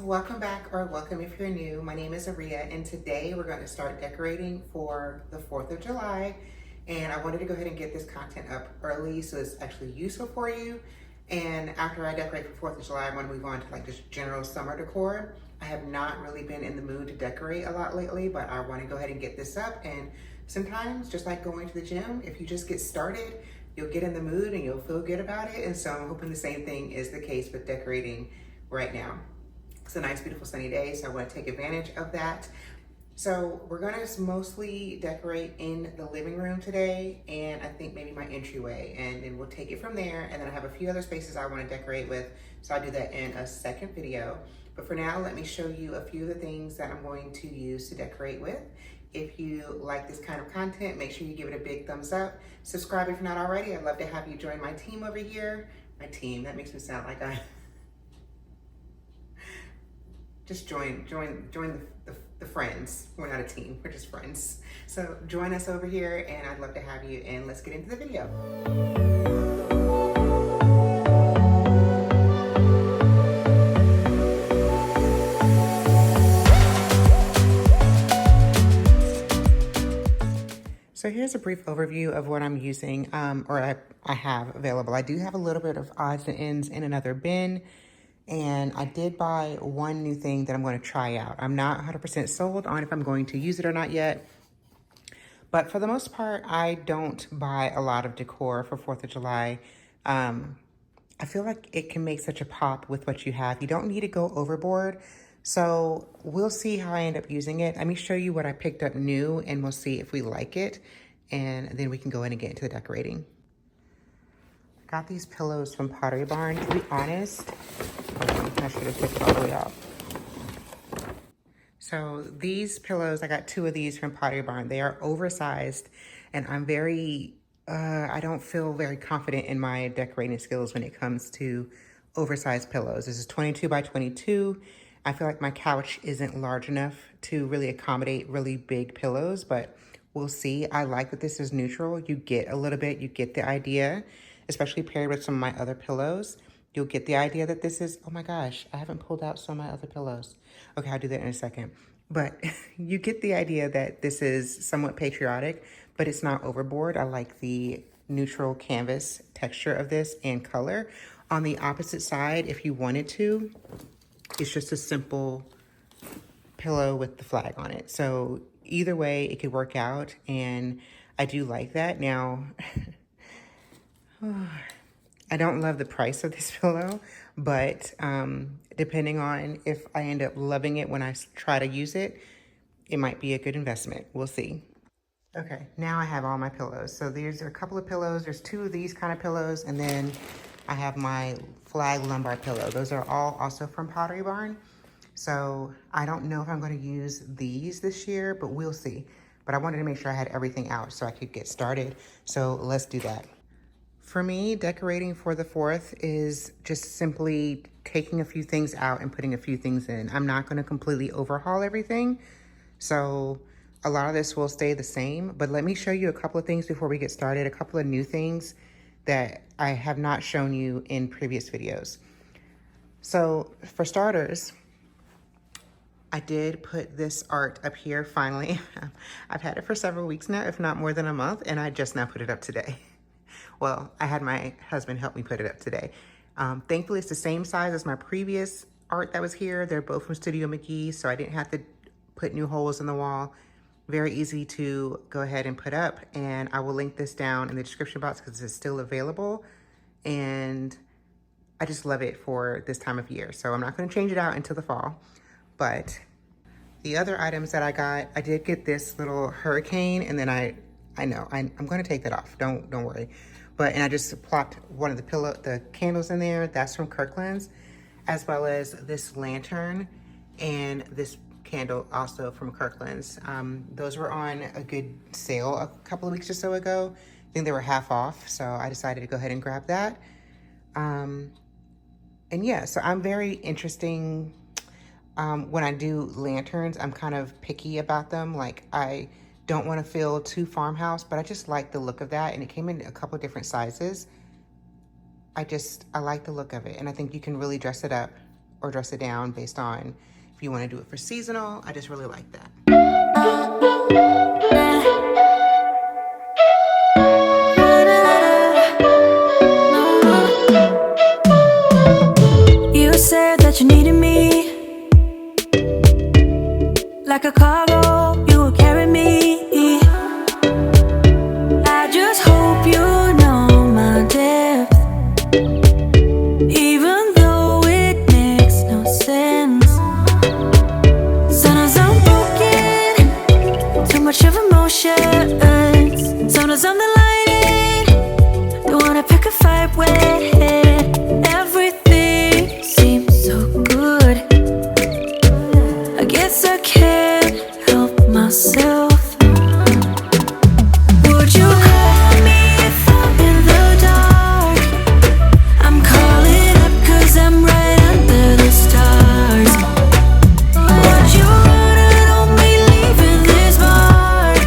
welcome back, or welcome if you're new. My name is Aria, and today we're going to start decorating for the 4th of July. And I wanted to go ahead and get this content up early so it's actually useful for you. And after I decorate for 4th of July, I want to move on to like just general summer decor. I have not really been in the mood to decorate a lot lately, but I want to go ahead and get this up. And sometimes, just like going to the gym, if you just get started, you'll get in the mood and you'll feel good about it. And so I'm hoping the same thing is the case with decorating right now. It's a nice, beautiful sunny day, so I want to take advantage of that. So we're gonna mostly decorate in the living room today, and I think maybe my entryway, and then we'll take it from there. And then I have a few other spaces I want to decorate with, so I'll do that in a second video. But for now, let me show you a few of the things that I'm going to use to decorate with. If you like this kind of content, make sure you give it a big thumbs up. Subscribe if you're not already. I'd love to have you join my team over here. My team, that makes me sound like I just join the friends. We're not a team, we're just friends. So join us over here, and I'd love to have you, and let's get into the video. So here's a brief overview of what I'm using, or I have available. I do have a little bit of odds and ends in another bin. And I did buy one new thing that I'm going to try out. I'm not 100% sold on if I'm going to use it or not yet. But for the most part, I don't buy a lot of decor for 4th of July. I feel like it can make such a pop with what you have. You don't need to go overboard. So we'll see how I end up using it. Let me show you what I picked up new, and we'll see if we like it. And then we can go in and get into the decorating. I got these pillows from Pottery Barn. To be honest, I should have picked it all the way up. So these pillows, I got 2 of these from Pottery Barn. They are oversized, and I'm I don't feel very confident in my decorating skills when it comes to oversized pillows. This is 22 by 22. I feel like my couch isn't large enough to really accommodate really big pillows, but we'll see. I like that this is neutral. You get a little bit, you get the idea, especially paired with some of my other pillows. You'll get the idea that this is, oh my gosh, I haven't pulled out some of my other pillows. Okay, I'll do that in a second. But you get the idea that this is somewhat patriotic, but it's not overboard. I like the neutral canvas texture of this and color. On the opposite side, if you wanted to, it's just a simple pillow with the flag on it. So either way, it could work out, and I do like that. Now, I don't love the price of this pillow, but depending on if I end up loving it when I try to use it, it might be a good investment. We'll see. Okay, now I have all my pillows. So there's a couple of pillows. There's 2 of these kind of pillows, and then I have my flag lumbar pillow. Those are all also from Pottery Barn. So I don't know if I'm going to use these this year, but we'll see. But I wanted to make sure I had everything out so I could get started. So let's do that. For me, decorating for the 4th is just simply taking a few things out and putting a few things in. I'm not going to completely overhaul everything, so a lot of this will stay the same. But let me show you a couple of things before we get started, a couple of new things that I have not shown you in previous videos. So for starters, I did put this art up here finally. I've had it for several weeks now, if not more than a month, and I just now put it up today. Well, I had my husband help me put it up today. Thankfully, it's the same size as my previous art that was here. They're both from Studio McGee, so I didn't have to put new holes in the wall. Very easy to go ahead and put up. And I will link this down in the description box because it's still available. And I just love it for this time of year. So I'm not going to change it out until the fall. But the other items that I got, I did get this little hurricane, and then I'm going to take that off. Don't worry. And I just plopped one of the candles in there. That's from Kirkland's, as well as this lantern and this candle also from Kirkland's. Those were on a good sale a couple of weeks or so ago. I think they were half off, so I decided to go ahead and grab that. And yeah, so I'm very interesting. When I do lanterns, I'm kind of picky about them. Like, I don't want to feel too farmhouse, but I just like the look of that. And it came in a couple of different sizes. I like the look of it. And I think you can really dress it up or dress it down based on if you want to do it for seasonal. I just really like that. You said that you needed me, like a cargo, you would carry me. I just hope you know my depth, even though it makes no sense. Sometimes I'm broken, too much of emotions. Sometimes I'm the lightning, don't wanna pick a fight with. Everything seems so good, I guess I can't help myself. Would you call me if I'm in the dark? I'm calling up 'cause I'm right under the stars. Would you run on me leaving this mark?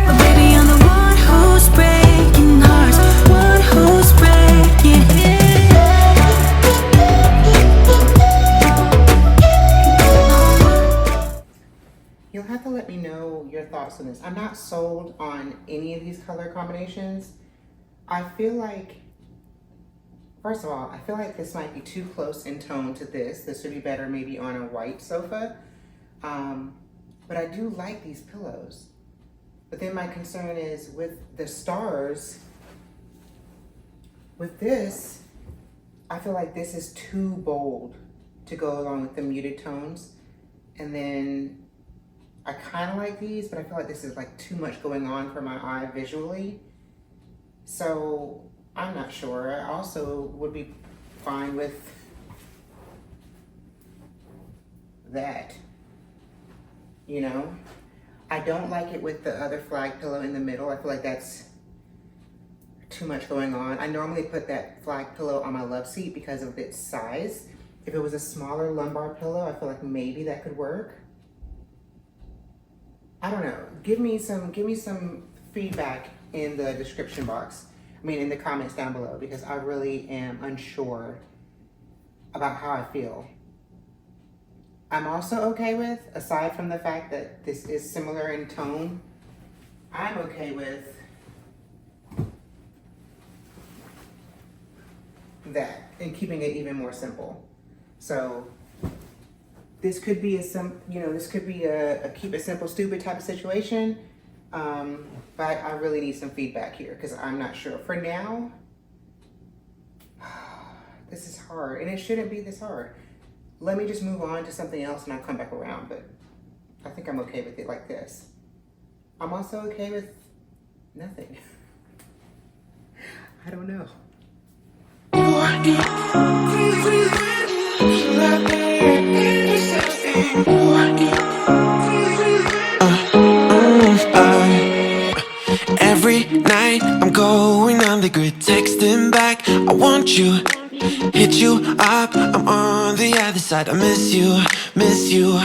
But baby, I'm the one who's breaking hearts, one who's breaking. You'll have to let me know your thoughts on this. I'm not sold on any of these color combinations. I feel like, first of all, I feel like this might be too close in tone to this. This would be better maybe on a white sofa. But I do like these pillows. But then my concern is with the stars, with this, I feel like this is too bold to go along with the muted tones. And then I kind of like these, but I feel like this is like too much going on for my eye visually. So I'm not sure. I also would be fine with that, you know? I don't like it with the other flag pillow in the middle. I feel like that's too much going on. I normally put that flag pillow on my love seat because of its size. If it was a smaller lumbar pillow, I feel like maybe that could work. I don't know. Give me some feedback in the description box. I mean, in the comments down below, because I really am unsure about how I feel. I'm also okay with, aside from the fact that this is similar in tone, I'm okay with that and keeping it even more simple. So this could be this could be a keep it simple, stupid type of situation. But I really need some feedback here because I'm not sure. For now, this is hard and it shouldn't be this hard. Let me just move on to something else and I'll come back around, but I think I'm okay with it like this. I'm also okay with nothing. I don't know. Every night I'm going on the grid, texting back, I want you, hit you up, I'm on the other side, I miss you, miss you.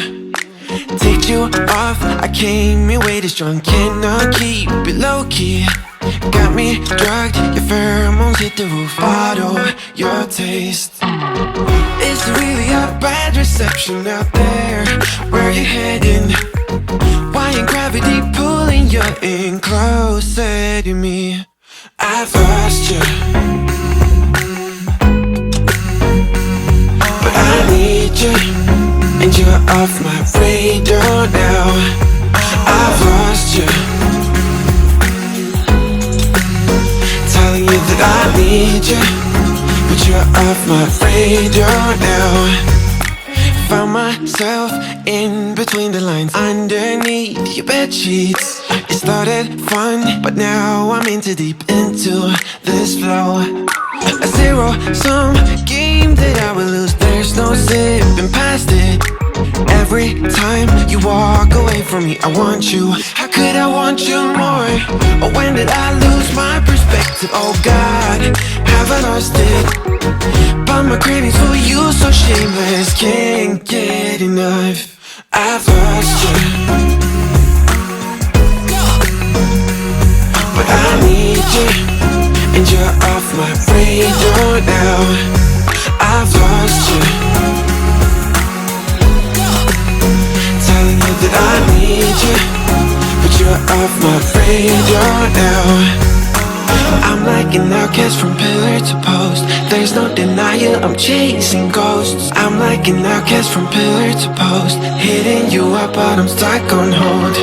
Take you off, I came in way too strong, cannot keep it low key. Got me drugged, your pheromones hit the roof, bottle your taste. It's really a bad reception out there, where you heading? Why ain't gravity pulling you in closer to me? I've lost you, but I need you, and you're off my radar now. I've lost you, telling you that I need you, but you're off my radar now. Found myself in between the lines, underneath your bed sheets. It started fun, but now I'm into deep into this flow. A zero-sum game that I will lose, there's no zipping past it. Every time you walk away from me, I want you. How could I want you more? Or when did I lose my perspective? Oh God, have I lost it? But my cravings for you so shameless, can't get enough. I've lost you, but I need you, and you're off my radar now. I've lost you, off my radar now. I'm like an outcast from pillar to post. There's no denying I'm chasing ghosts. I'm like an outcast from pillar to post, hitting you up but I'm stuck on hold.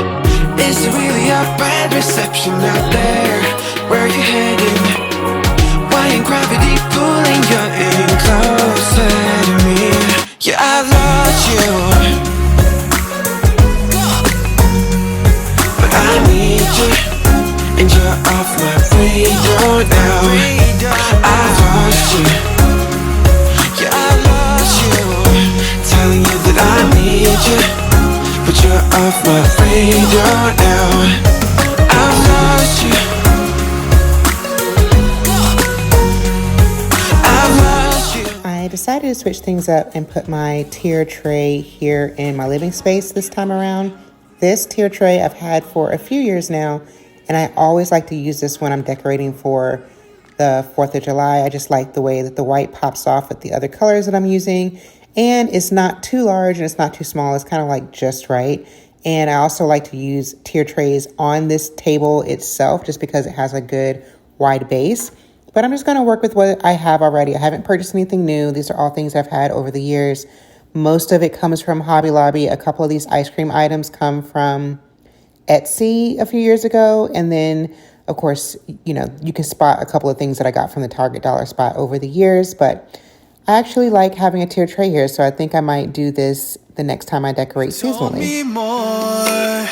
Is it really a bad reception out there? Where are you heading? Why ain't gravity pulling you in closer to me? Yeah, I've lost you, but I need you, and you're off my radar now. I've lost you, yeah, I lost you, telling you that I need you, but you're off my radar now. I've lost you, I've lost you. I decided to switch things up and put my tier tray here in my living space this time around. This tier tray I've had for a few years now, and I always like to use this when I'm decorating for the 4th of July. I just like the way that the white pops off with the other colors that I'm using. And it's not too large and it's not too small. It's kind of like just right. And I also like to use tier trays on this table itself just because it has a good wide base. But I'm just going to work with what I have already. I haven't purchased anything new. These are all things I've had over the years. Most of it comes from Hobby Lobby. A couple of these ice cream items come from Etsy a few years ago. And then, of course, you know, you can spot a couple of things that I got from the Target dollar spot over the years. But I actually like having a tier tray here, so I think I might do this the next time I decorate seasonally. Told me more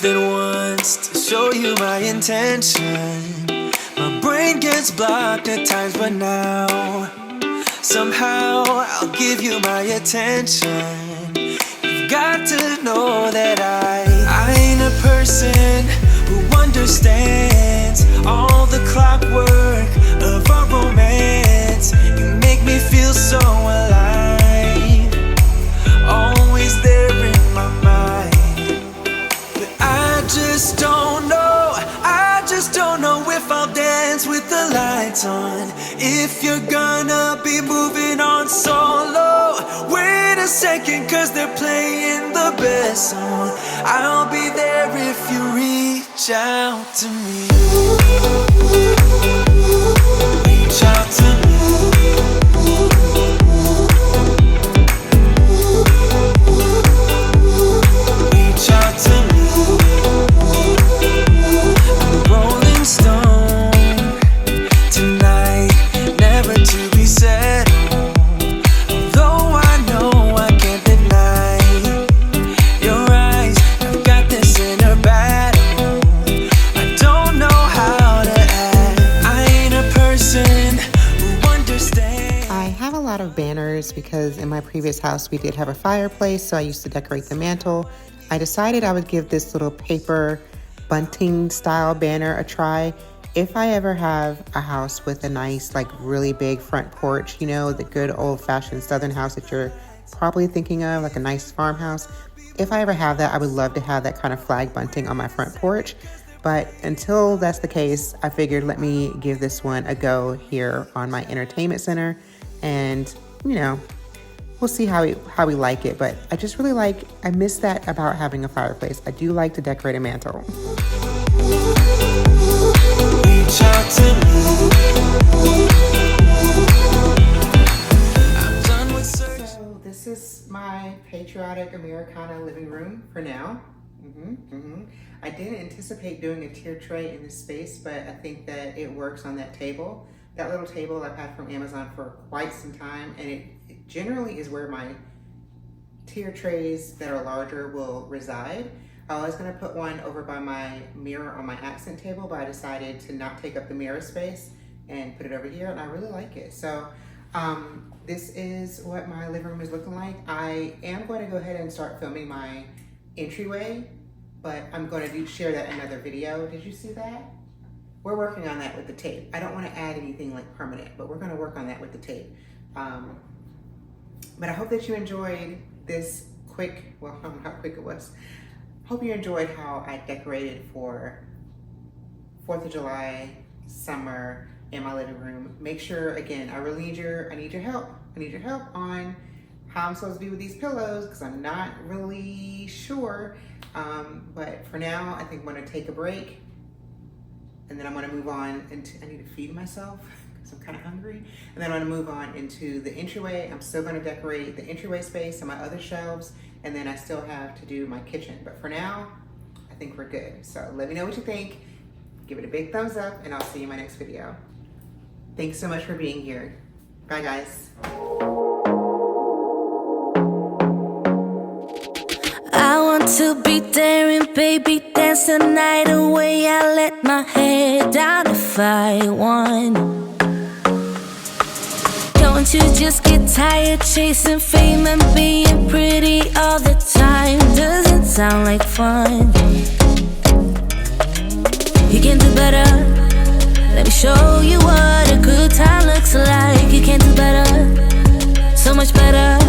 than once to show you my intention. My brain gets blocked at times, but now somehow I'll give you my attention. You've got to know that I ain't a person who understands all the clockwork of our romance. You make me feel so alive, always there in my mind. But I just don't know if I'll dance with the lights on. If you're gonna be moving on solo, wait a second, cause they're playing the best song. I'll be there if you reach out to me. Reach out to me. Reach out to me. I'm a rolling stone tonight, never to be settled. Although I know I can't deny your eyes, I've got this inner battle. I don't know how to act. I ain't a person who understands. I have a lot of banners because in my previous house we did have a fireplace, so I used to decorate the mantle. I decided I would give this little paper bunting style banner a try. If I ever have a house with a nice, like really big front porch, you know, the good old fashioned southern house that you're probably thinking of, like a nice farmhouse. If I ever have that, I would love to have that kind of flag bunting on my front porch. But until that's the case, I figured let me give this one a go here on my entertainment center. And, you know, we'll see how we like it. But I just really I miss that about having a fireplace. I do like to decorate a mantle. Reach out to me. I'm done with search. So this is my patriotic Americana living room for now. I didn't anticipate doing a tier tray in this space, but I think that it works on that table. That little table I've had from Amazon for quite some time, and it generally is where my tier trays that are larger will reside. I was gonna put one over by my mirror on my accent table, but I decided to not take up the mirror space and put it over here, and I really like it. So this is what my living room is looking like. I am going to go ahead and start filming my entryway, but I'm going to share that in another video. Did you see that? We're working on that with the tape. I don't want to add anything like permanent, but we're going to work on that with the tape. But I hope that you enjoyed this quick, well, I don't know how quick it was. Hope you enjoyed how I decorated for 4th of July, summer, in my living room. Make sure, again, I need your help. I need your help on how I'm supposed to do with these pillows because I'm not really sure. But for now, I think I'm gonna take a break and then I'm gonna move on into, I need to feed myself because I'm kind of hungry. And then I'm gonna move on into the entryway. I'm still gonna decorate the entryway space and my other shelves. And then I still have to do my kitchen. But for now, I think we're good. So let me know what you think. Give it a big thumbs up and I'll see you in my next video. Thanks so much for being here. Bye guys. I want to be daring, baby, dance the night away. I let my hair down if I want. Don't you just get tired chasing fame and being pretty all the time? Doesn't sound like fun. You can do better. Let me show you what a good time looks like. You can do better, so much better.